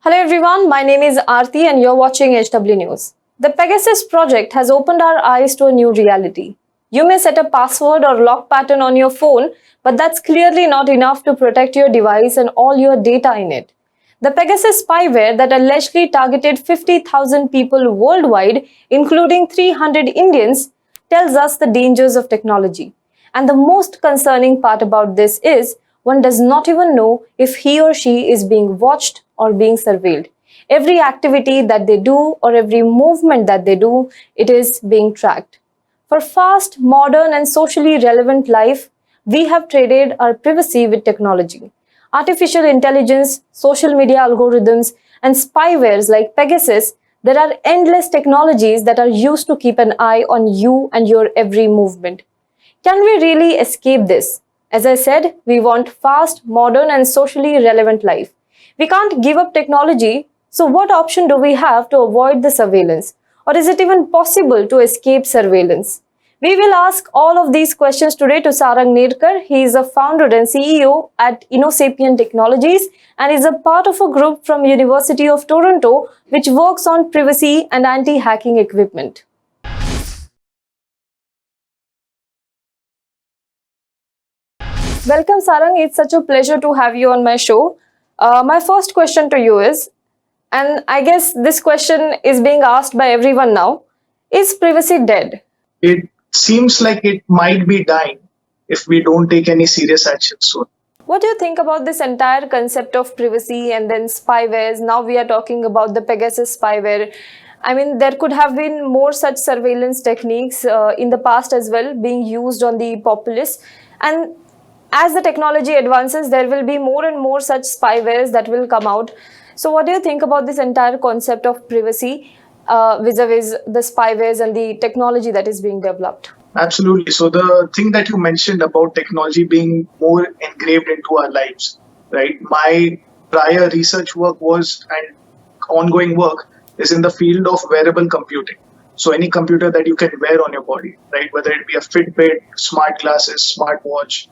Hello everyone, my name is Aarti and you're watching HW News. The Pegasus project has opened our eyes to a new reality. You may set a password or lock pattern on your phone, but that's clearly not enough to protect your device and all your data in it. The Pegasus spyware that allegedly targeted 50,000 people worldwide, including 300 Indians, tells us the dangers of technology. And the most concerning part about this is one does not even know if he or she is being watched or being surveilled. Every activity that they do or every movement that they do, it is being tracked. For fast, modern, and socially relevant life, we have traded our privacy with technology. Artificial intelligence, social media algorithms, and spywares like Pegasus, there are endless technologies that are used to keep an eye on you and your every movement. Can we really escape this? As I said, we want fast, modern, and socially relevant life. We can't give up technology, so what option do we have to avoid the surveillance? Or is it even possible to escape surveillance? We will ask all of these questions today to Sarang Nedkar. He is a founder and CEO at InnoSapient Technologies and is a part of a group from University of Toronto which works on privacy and anti-hacking equipment. Welcome, Sarang. It's such a pleasure to have you on my show. My first question to you is, and I guess this question is being asked by everyone now, is privacy dead? It seems like it might be dying if we don't take any serious action soon. What do you think about this entire concept of privacy and then spywares? Now we are talking about the Pegasus spyware. I mean, there could have been more such surveillance techniques in the past as well being used on the populace. And as the technology advances, there will be more and more such spywares that will come out. So what do you think about this entire concept of privacy vis-a-vis the spywares and the technology that is being developed? Absolutely. So the thing that you mentioned about technology being more engraved into our lives, right? My prior research work was and ongoing work is in the field of wearable computing. So any computer that you can wear on your body, right? Whether it be a Fitbit, smart glasses, smartwatch,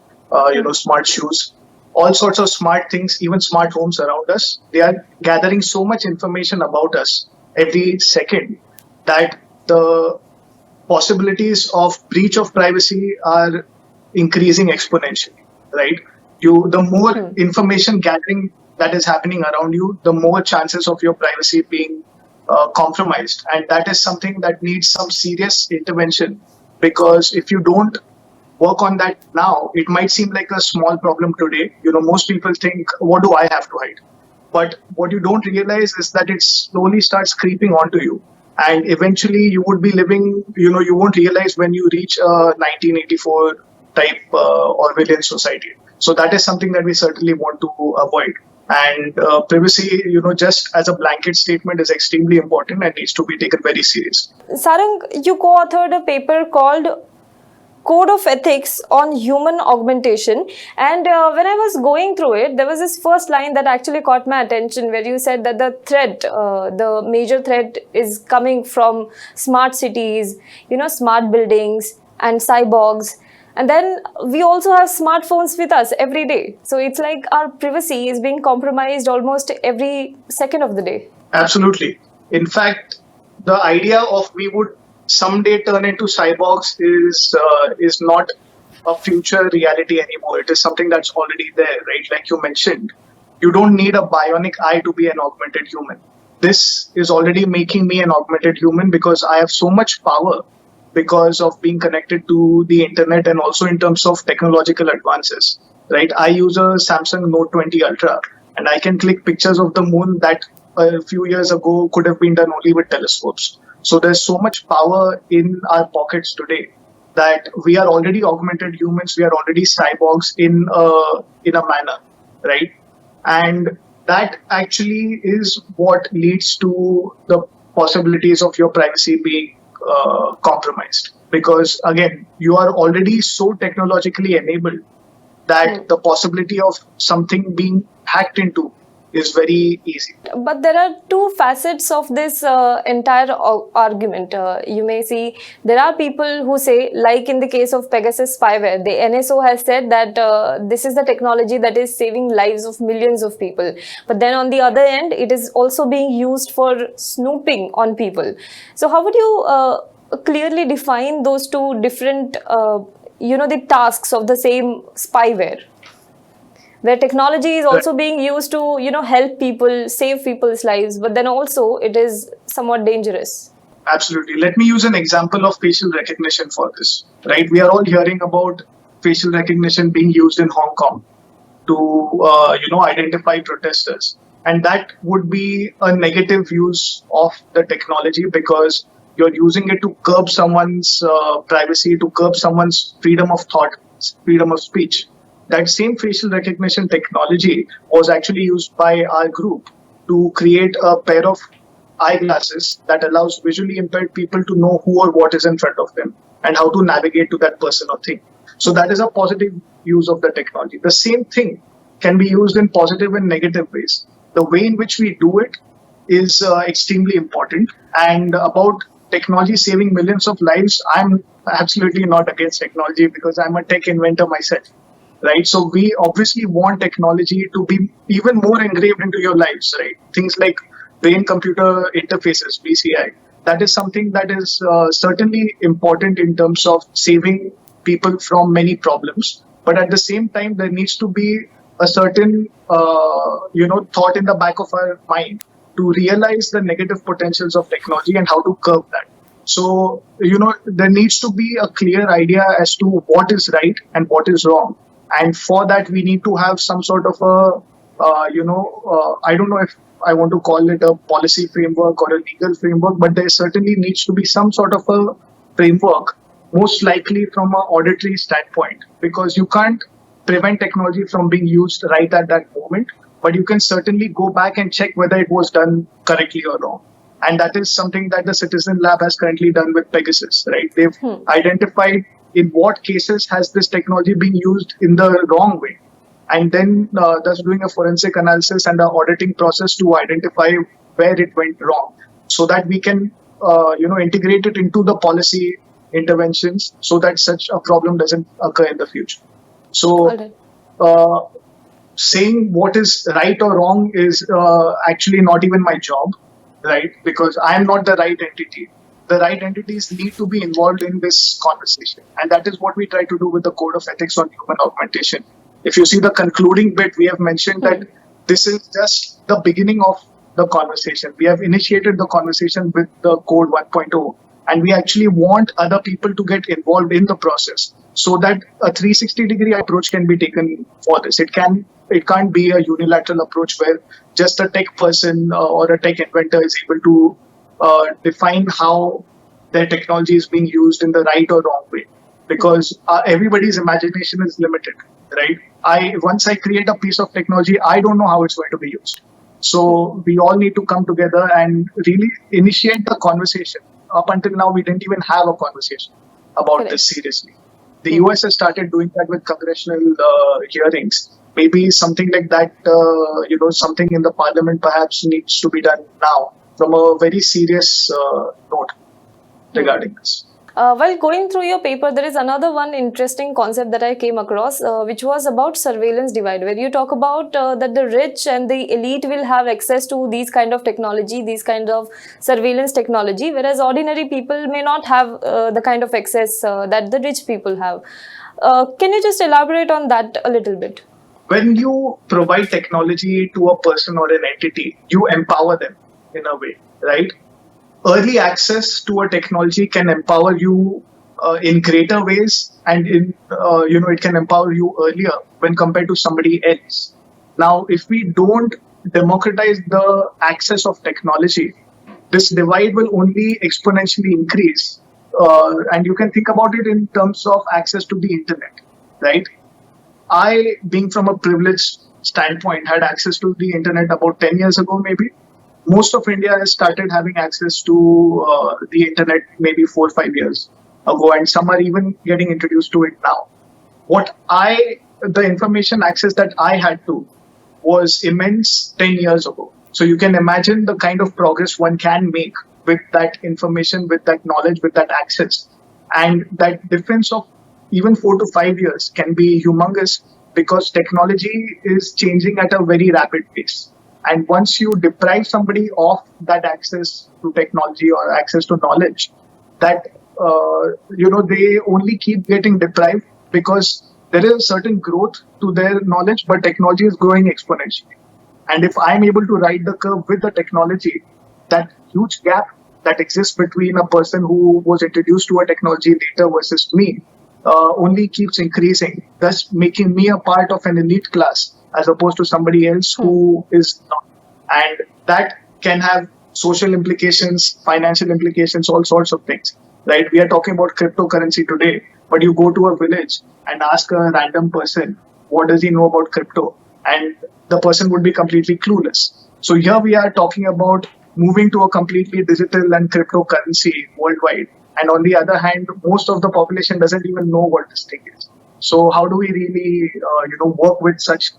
smart shoes, all sorts of smart things, even smart homes around us. They are gathering so much information about us every second that the possibilities of breach of privacy are increasing exponentially, right? The more information gathering that is happening around you, the more chances of your privacy being compromised. And that is something that needs some serious intervention, because if you don't work on that now, it might seem like a small problem today. Most people think, what do I have to hide? But what you don't realize is that it slowly starts creeping onto you. And eventually you would be living, you won't realize when you reach a 1984 type Orwellian society. So that is something that we certainly want to avoid. And privacy, just as a blanket statement, is extremely important and needs to be taken very seriously. Sarang, you co-authored a paper called Code of Ethics on Human Augmentation, and when I was going through it, there was this first line that actually caught my attention where you said that the major threat is coming from smart cities, smart buildings and cyborgs. And then we also have smartphones with us every day. So it's like our privacy is being compromised almost every second of the day. Absolutely. In fact, the idea of we would someday turn into cyborgs is not a future reality anymore. It is something that's already there, right? Like you mentioned, you don't need a bionic eye to be an augmented human. This is already making me an augmented human because I have so much power because of being connected to the internet and also in terms of technological advances, right? I use a Samsung Note 20 Ultra and I can click pictures of the moon that a few years ago could have been done only with telescopes. So there's so much power in our pockets today that we are already augmented humans. We are already cyborgs in a manner, right? And that actually is what leads to the possibilities of your privacy being compromised. Because again, you are already so technologically enabled that the possibility of something being hacked into is very easy. But there are two facets of this entire argument. You may see there are people who say, like in the case of Pegasus spyware, the NSO has said that this is the technology that is saving lives of millions of people. But then on the other end, it is also being used for snooping on people. So how would you clearly define those two different, the tasks of the same spyware? Where technology is also being used to help people, save people's lives, but then also it is somewhat dangerous. Absolutely. Let me use an example of facial recognition for this. Right, we are all hearing about facial recognition being used in Hong Kong to identify protesters, and that would be a negative use of the technology because you're using it to curb someone's privacy, to curb someone's freedom of thought, freedom of speech. That same facial recognition technology was actually used by our group to create a pair of eyeglasses that allows visually impaired people to know who or what is in front of them and how to navigate to that person or thing. So that is a positive use of the technology. The same thing can be used in positive and negative ways. The way in which we do it is extremely important. And about technology saving millions of lives, I'm absolutely not against technology because I'm a tech inventor myself. Right, so we obviously want technology to be even more engraved into your lives, right? Things like brain-computer interfaces, BCI. That is something that is certainly important in terms of saving people from many problems. But at the same time, there needs to be a certain, thought in the back of our mind to realize the negative potentials of technology and how to curb that. So, there needs to be a clear idea as to what is right and what is wrong. And for that, we need to have some sort of I don't know if I want to call it a policy framework or a legal framework, but there certainly needs to be some sort of a framework, most likely from an auditory standpoint, because you can't prevent technology from being used right at that moment, but you can certainly go back and check whether it was done correctly or wrong. And that is something that the Citizen Lab has currently done with Pegasus, right? They've identified in what cases has this technology been used in the wrong way, and then thus doing a forensic analysis and an auditing process to identify where it went wrong, so that we can integrate it into the policy interventions so that such a problem doesn't occur in the future. So saying what is right or wrong is actually not even my job, right? Because I am not the right entity. The right entities need to be involved in this conversation. And that is what we try to do with the Code of Ethics on Human Augmentation. If you see the concluding bit, we have mentioned that this is just the beginning of the conversation. We have initiated the conversation with the Code 1.0, and we actually want other people to get involved in the process so that a 360-degree approach can be taken for this. It can't be a unilateral approach where just a tech person or a tech inventor is able to define how their technology is being used in the right or wrong way, because everybody's imagination is limited, right? Once I create a piece of technology, I don't know how it's going to be used. So we all need to come together and really initiate the conversation. Up until now, we didn't even have a conversation about this seriously. The US has started doing that with congressional hearings. Maybe something like that, something in the parliament perhaps needs to be done now, from a very serious note regarding this. While going through your paper, there is another one interesting concept that I came across, which was about surveillance divide, where you talk about that the rich and the elite will have access to these kind of technology, these kind of surveillance technology, whereas ordinary people may not have the kind of access that the rich people have. Can you just elaborate on that a little bit? When you provide technology to a person or an entity, you empower them in a way, right? Early access to a technology can empower you in greater ways, and it can empower you earlier when compared to somebody else. Now, if we don't democratize the access of technology, this divide will only exponentially increase. And you can think about it in terms of access to the internet, right? I, being from a privileged standpoint, had access to the internet about 10 years ago, maybe. Most of India has started having access to the internet maybe 4 or 5 years ago, and some are even getting introduced to it now. The information access that I had to was immense 10 years ago. So you can imagine the kind of progress one can make with that information, with that knowledge, with that access. And that difference of even 4 to 5 years can be humongous because technology is changing at a very rapid pace. And once you deprive somebody of that access to technology or access to knowledge, that they only keep getting deprived because there is a certain growth to their knowledge, but technology is growing exponentially. And if I'm able to ride the curve with the technology, that huge gap that exists between a person who was introduced to a technology later versus me only keeps increasing, thus making me a part of an elite class as opposed to somebody else who is not. And that can have social implications, financial implications, all sorts of things. Right? We are talking about cryptocurrency today, but you go to a village and ask a random person, what does he know about crypto? And the person would be completely clueless. So here we are talking about moving to a completely digital and cryptocurrency worldwide. And on the other hand, most of the population doesn't even know what this thing is. So how do we really, work with such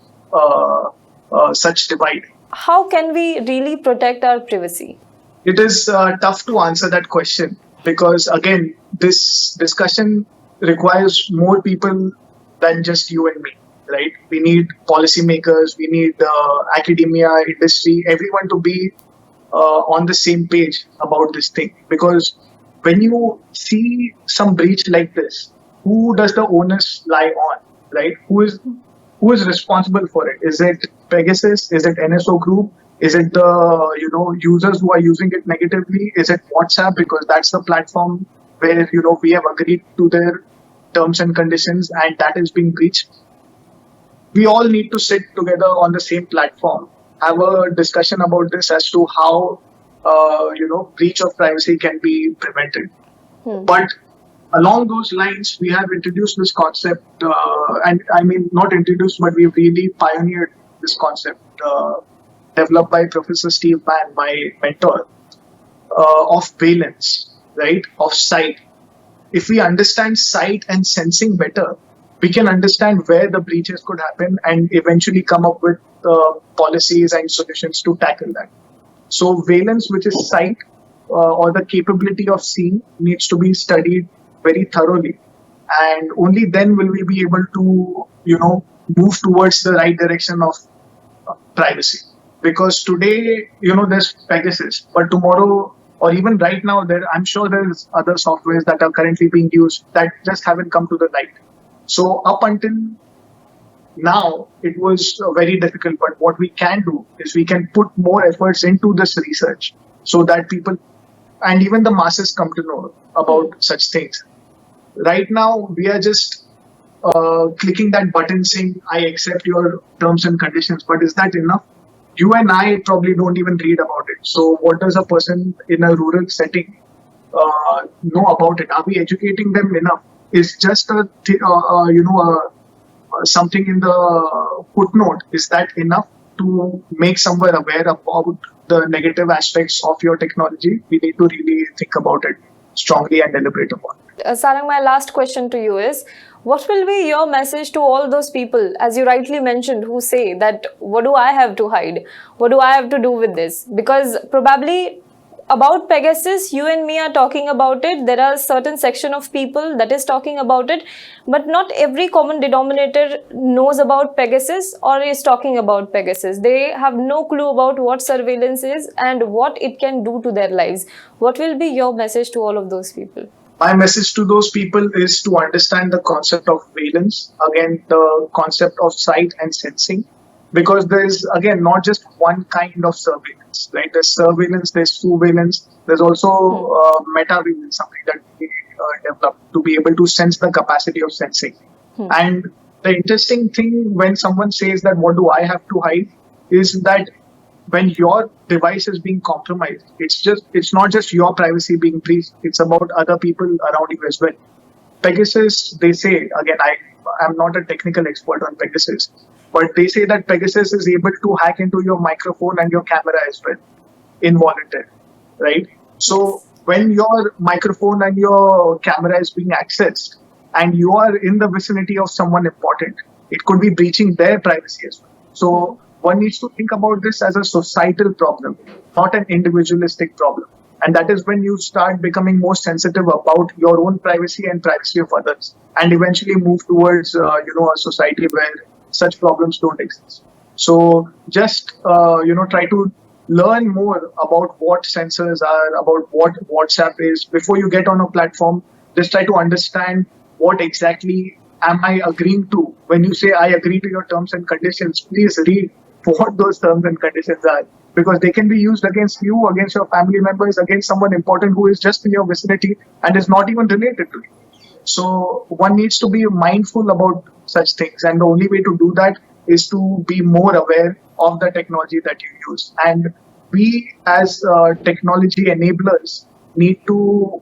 divide? How can we really protect our privacy? It is tough to answer that question because, again, this discussion requires more people than just you and me, right? We need policymakers, we need academia, industry, everyone to be on the same page about this thing. Because when you see some breach like this, who does the onus lie on, right? Who is responsible for it? Is it Pegasus? Is it NSO Group? Is it the users who are using it negatively? Is it WhatsApp? Because that's the platform where we have agreed to their terms and conditions, and that is being breached. We all need to sit together on the same platform, have a discussion about this as to how breach of privacy can be prevented. But along those lines, we have introduced this concept, and I mean not introduced, but we've really pioneered this concept developed by Professor Steve Mann, my mentor, of valence, right? Of sight. If we understand sight and sensing better, we can understand where the breaches could happen and eventually come up with policies and solutions to tackle that. So valence, which is sight or the capability of seeing, needs to be studied very thoroughly. And only then will we be able to, move towards the right direction of privacy. Because today, there's Pegasus, but tomorrow or even right now, I'm sure there's other softwares that are currently being used that just haven't come to the light. So up until now, it was very difficult. But what we can do is we can put more efforts into this research so that people and even the masses come to know about such things. Right now, we are just clicking that button saying, I accept your terms and conditions. But is that enough? You and I probably don't even read about it. So what does a person in a rural setting know about it? Are we educating them enough? Is just something in the footnote, is that enough to make someone aware about the negative aspects of your technology? We need to really think about it strongly and deliberate upon it. Sarang, my last question to you is, what will be your message to all those people, as you rightly mentioned, who say that, what do I have to hide? What do I have to do with this? Because probably about Pegasus, you and me are talking about it. There are a certain section of people that is talking about it, but not every common denominator knows about Pegasus or is talking about Pegasus. They have no clue about what surveillance is and what it can do to their lives. What will be your message to all of those people? My message to those people is to understand the concept of valence, again, the concept of sight and sensing, because there is, again, not just one kind of surveillance, right? There's surveillance, there's surveillance, there's also metaveillance, something that we developed to be able to sense the capacity of sensing. And the interesting thing when someone says that, what do I have to hide, is that when your device is being compromised, it's not just your privacy being breached, it's about other people around you as well. Pegasus, they say, again, I'm not a technical expert on Pegasus, but they say that Pegasus is able to hack into your microphone and your camera as well, involuntarily, right? So when your microphone and your camera is being accessed and you are in the vicinity of someone important, it could be breaching their privacy as well. So one needs to think about this as a societal problem, not an individualistic problem. And that is when you start becoming more sensitive about your own privacy and privacy of others, and eventually move towards a society where such problems don't exist. So just try to learn more about what sensors are, about what WhatsApp is before you get on a platform. Just try to understand what exactly am I agreeing to. When you say I agree to your terms and conditions, please read what those terms and conditions are, because they can be used against you, against your family members, against someone important who is just in your vicinity and is not even related to you. So one needs to be mindful about such things, and the only way to do that is to be more aware of the technology that you use. And we as technology enablers need to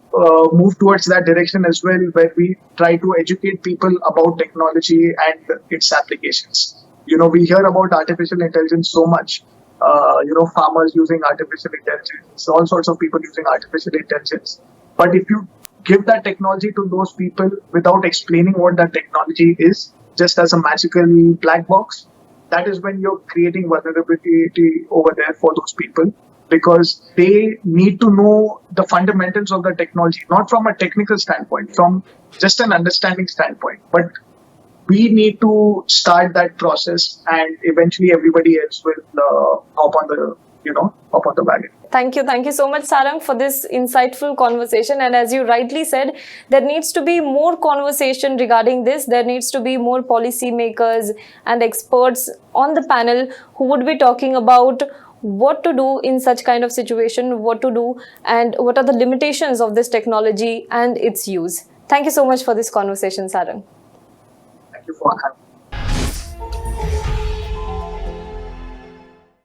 move towards that direction as well, where we try to educate people about technology and its applications. We hear about artificial intelligence so much. Farmers using artificial intelligence, all sorts of people using artificial intelligence. But if you give that technology to those people without explaining what that technology is, just as a magical black box, that is when you're creating vulnerability over there for those people, because they need to know the fundamentals of the technology, not from a technical standpoint, from just an understanding standpoint. But we need to start that process, and eventually everybody else will hop on the wagon. Thank you so much, Sarang, for this insightful conversation. And as you rightly said, there needs to be more conversation regarding this. There needs to be more policymakers and experts on the panel who would be talking about what to do in such kind of situation, what to do, and what are the limitations of this technology and its use. Thank you so much for this conversation, Sarang. Thank you for having me.